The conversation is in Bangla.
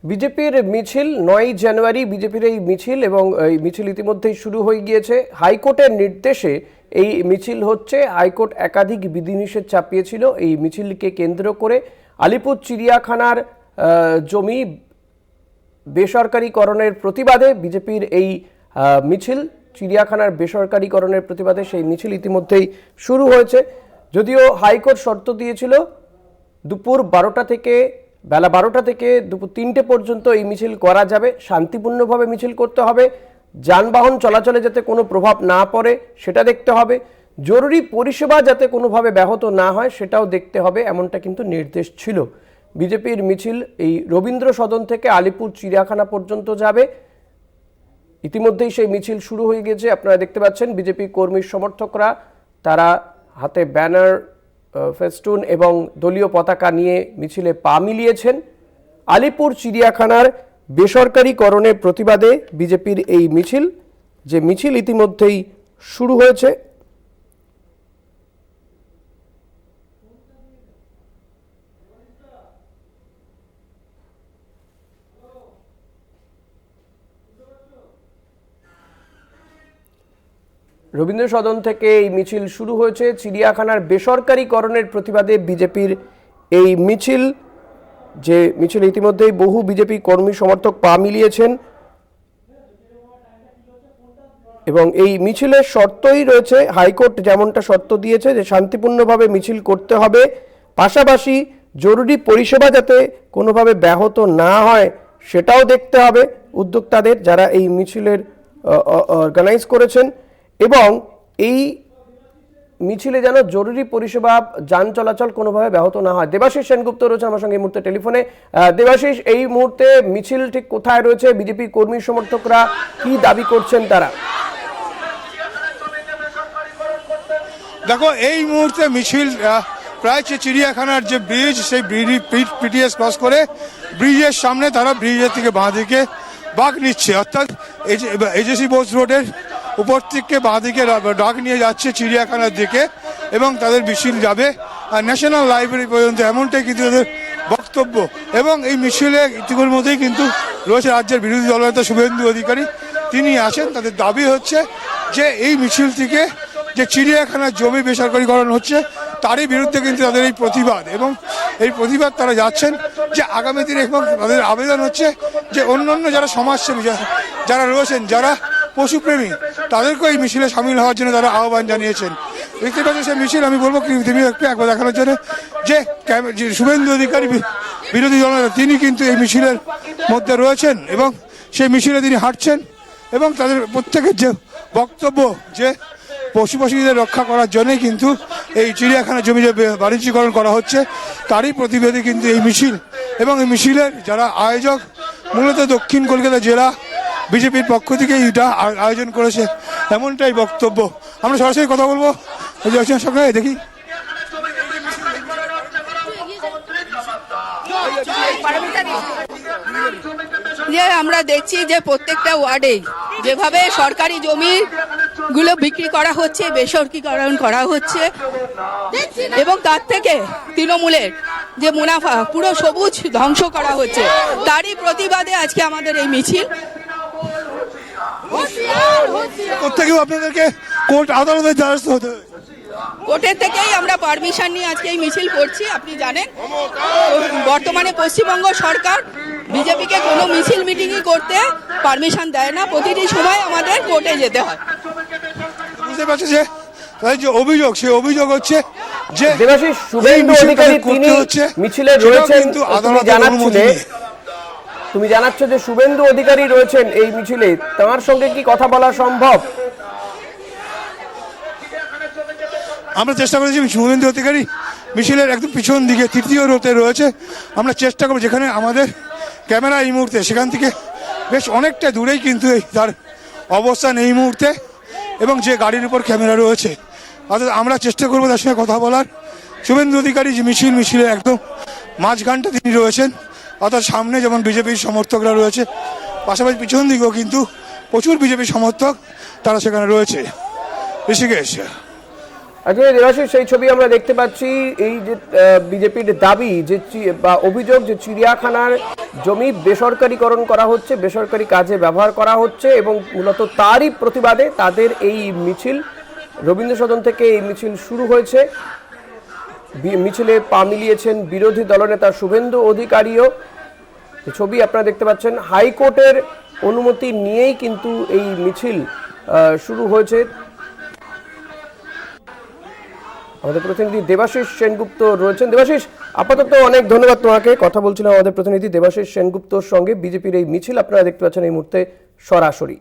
বিজেপির মিছিল ৯ জানুয়ারি বিজেপির এই মিছিল এবং এই মিছিল ইতিমধ্যেই শুরু হয়ে গিয়েছে। হাইকোর্টের নির্দেশে এই মিছিল হচ্ছে। হাইকোর্ট একাধিক বিধিনিষেধ চাপিয়েছিল এই মিছিলকে কেন্দ্র করে। আলিপুর চিড়িয়াখানার জমি বেসরকারীকরণের প্রতিবাদে বিজেপির এই মিছিল, চিড়িয়াখানার বেসরকারীকরণের প্রতিবাদে সেই মিছিল ইতিমধ্যেই শুরু হয়েছে। যদিও হাইকোর্ট শর্ত দিয়েছিল দুপুর 12টা থেকে বেলা 12টা থেকে দুপুর 3টে পর্যন্ত এই মিছিল করা যাবে। শান্তিপূর্ণভাবে মিছিল করতে হবে, যানবাহন চলাচলে যাতে কোনো প্রভাব না পড়ে সেটা দেখতে হবে, জরুরি পরিষেবা যাতে কোনোভাবে ব্যাহত না হয় সেটাও দেখতে হবে, এমনটা কিন্তু নির্দেশ ছিল। বিজেপির মিছিল এই রবীন্দ্র সদন থেকে আলিপুর চিড়িয়াখানা পর্যন্ত যাবে। ইতিমধ্যেই সেই মিছিল শুরু হয়ে গেছে। আপনারা দেখতে পাচ্ছেন বিজেপি কর্মী সমর্থকরা তারা হাতে ব্যানার, ফেস্টুন এবং দলীয় পতাকা নিয়ে মিছিলে পা মিলিয়েছেন। আলিপুর চিড়িয়াখানার বেসরকারীকরণের প্রতিবাদে বিজেপির এই মিছিল, যে মিছিল ইতিমধ্যেই শুরু হয়েছে। রবীন্দ্র সদন থেকে এই মিছিল শুরু হয়েছে। চিড়িয়াখানার বেসরকারীকরণের প্রতিবাদে বিজেপির এই মিছিল, যে মিছিল ইতিমধ্যেই বহু বিজেপি কর্মী সমর্থক পা মিলিয়েছেন এবং এই মিছিলের শর্তই রয়েছে, হাইকোর্ট যেমনটা শর্ত দিয়েছে যে শান্তিপূর্ণভাবে মিছিল করতে হবে, পাশাপাশি জরুরি পরিষেবা যাতে কোনোভাবে ব্যাহত না হয় সেটাও দেখতে হবে উদ্যোক্তাদের, যারা এই মিছিলের অর্গানাইজ করেছেন। এবং এই মিছিলে যেন জরুরি পরিষেবা, যান চলাচল কোনোভাবে ব্যাহত না হয়। দেবাশিস সেনগুপ্ত রয়েছে আমার সঙ্গে এই মুহূর্তে টেলিফোনে। দেবাশিস, এই মুহূর্তে মিছিল ঠিক কোথায় রয়েছে? বিজেপি কর্মী সমর্থকরা কি দাবি করছেন তারা? দেখো, এই মুহূর্তে মিছিল প্রায় চিড়িয়াখানার যে ব্রিজ, সেই পিটিএস ক্রস করে ব্রিজের সামনে তারা ব্রিজের থেকে বাঁ দিকে বাঁক নিচ্ছে, অর্থাৎ এজেসি বোস রোডের উপর থেকে বাঁ দিকে ডাক নিয়ে যাচ্ছে চিড়িয়াখানার দিকে এবং তাদের মিছিল যাবে ন্যাশনাল লাইব্রেরি পর্যন্ত, এমনটাই কিন্তু তাদের বক্তব্য। এবং এই মিছিলে ইতিমধ্যেই কিন্তু রয়েছে রাজ্যের বিরোধী দলনেতা শুভেন্দু অধিকারী, তিনি আছেন। তাদের দাবি হচ্ছে যে এই মিছিল থেকে যে চিড়িয়াখানার জমি বেসরকারীকরণ হচ্ছে তারই বিরুদ্ধে কিন্তু তাদের এই প্রতিবাদ, এবং এই প্রতিবাদ তারা যাচ্ছেন যে আগামী দিনে, এবং তাদের আবেদন হচ্ছে যে অন্যান্য যারা সমাজসেবী যারা রয়েছেন, যারা পশুপ্রেমী, তাদেরকেও এই মিছিলে সামিল হওয়ার জন্য তারা আহ্বান জানিয়েছেন। দেখতে পাচ্ছেন সেই মিছিল, আমি বলবো তুমি একবার দেখানোর জন্য যে শুভেন্দু অধিকারী বিরোধী দলনেতা, তিনি কিন্তু এই মিছিলের মধ্যে রয়েছেন এবং সেই মিছিলে তিনি হাঁটছেন এবং তাদের প্রত্যেকের যে বক্তব্য যে পশু পাখিদের রক্ষা করার জন্যই কিন্তু এই চিড়িয়াখানা জমি যে বাণিজ্যিকরণ করা হচ্ছে তারই প্রতিবাদে কিন্তু এই মিছিল। এবং এই মিছিলের যারা আয়োজক, মূলত দক্ষিণ কলকাতা জেলা বিজেপির পক্ষ থেকে এটা আয়োজন করেছে, এমনটাই বক্তব্য। আমরা সরাসরি কথা বলবো সঙ্গে, দেখি। যে আমরা দেখছি যে প্রত্যেকটা ওয়ার্ডে যেভাবে সরকারি জমি গুলো বিক্রি করা হচ্ছে, বেসরকারীকরণ করা হচ্ছে এবং তার থেকে তৃণমূলের যে মুনাফা, পুরো সবুজ ধ্বংস করা হচ্ছে, তারই প্রতিবাদে আজকে আমাদের এই মিছিল। আপনাদেরকে কোর্ট আদালতের দ্বারস্থ হতে হবে, কোর্টের থেকেই আমরা পারমিশন নিয়ে আজকে এই মিছিল করছি। আপনি জানেন বর্তমানে পশ্চিমবঙ্গ সরকার বিজেপিকে কোনো মিছিল মিটিংই করতে পারমিশন দেয় না, প্রতিটি সময় আমাদের কোর্টে যেতে হয়। বুঝতে পারছি যে অভিযোগ, সেই অভিযোগ হচ্ছে যে দেবাশিস, শুভেন্দু অধিকারী তিনি মিছিলে রয়েছেন, তুমি জানাচ্ছ যে শুভেন্দু অধিকারী রয়েছেন এই মিছিলে, তার সঙ্গে কি কথা বলা সম্ভব? আমরা চেষ্টা করেছি, শুভেন্দু অধিকারী মিছিলের একদম পিছন দিকে তৃতীয় রোতে রয়েছে। আমরা চেষ্টা করবো, যেখানে আমাদের ক্যামেরা এই মুহূর্তে, সেখান থেকে বেশ অনেকটা দূরেই কিন্তু তার অবস্থান এই মুহূর্তে, এবং যে গাড়ির উপর ক্যামেরা রয়েছে, অর্থাৎ আমরা চেষ্টা করবো তার সঙ্গে কথা বলার। শুভেন্দু অধিকারী যে মিছিলের একদম মাঝখানটা তিনি রয়েছেন, অর্থাৎ সামনে যেমন বিজেপির সমর্থকরা রয়েছে, পাশাপাশি পিছন দিকেও কিন্তু প্রচুর বিজেপি সমর্থক তারা সেখানে রয়েছে। ঋষিকেশ। আজকে দেবাশিস সেই ছবি আমরা দেখতে পাচ্ছি, এই যে বিজেপির দাবি যে বা অভিযোগ যে চিড়িয়াখানার জমি বেসরকারীকরণ করা হচ্ছে, বেসরকারি কাজে ব্যবহার করা হচ্ছে এবং মূলত তারই প্রতিবাদে তাদের এই মিছিল, রবীন্দ্র সদন থেকে এই মিছিল শুরু হয়েছে। মিছিলে পা মিলিয়েছেন বিরোধী দলনেতা শুভেন্দু অধিকারীও। ছবি আপনারা দেখতে পাচ্ছেন, হাইকোর্টের অনুমতি নিয়েই কিন্তু এই মিছিল শুরু হয়েছে। আমাদের প্রতিনিধি দেবাশিস সেনগুপ্ত রয়েছেন। দেবাশিস, আপাতত অনেক ধন্যবাদ তোমাকে। কথা বলছিলাম আমাদের প্রতিনিধি দেবাশিস সেনগুপ্তর সঙ্গে। বিজেপির এই মিছিল আপনারা দেখতে পাচ্ছেন এই মুহূর্তে সরাসরি।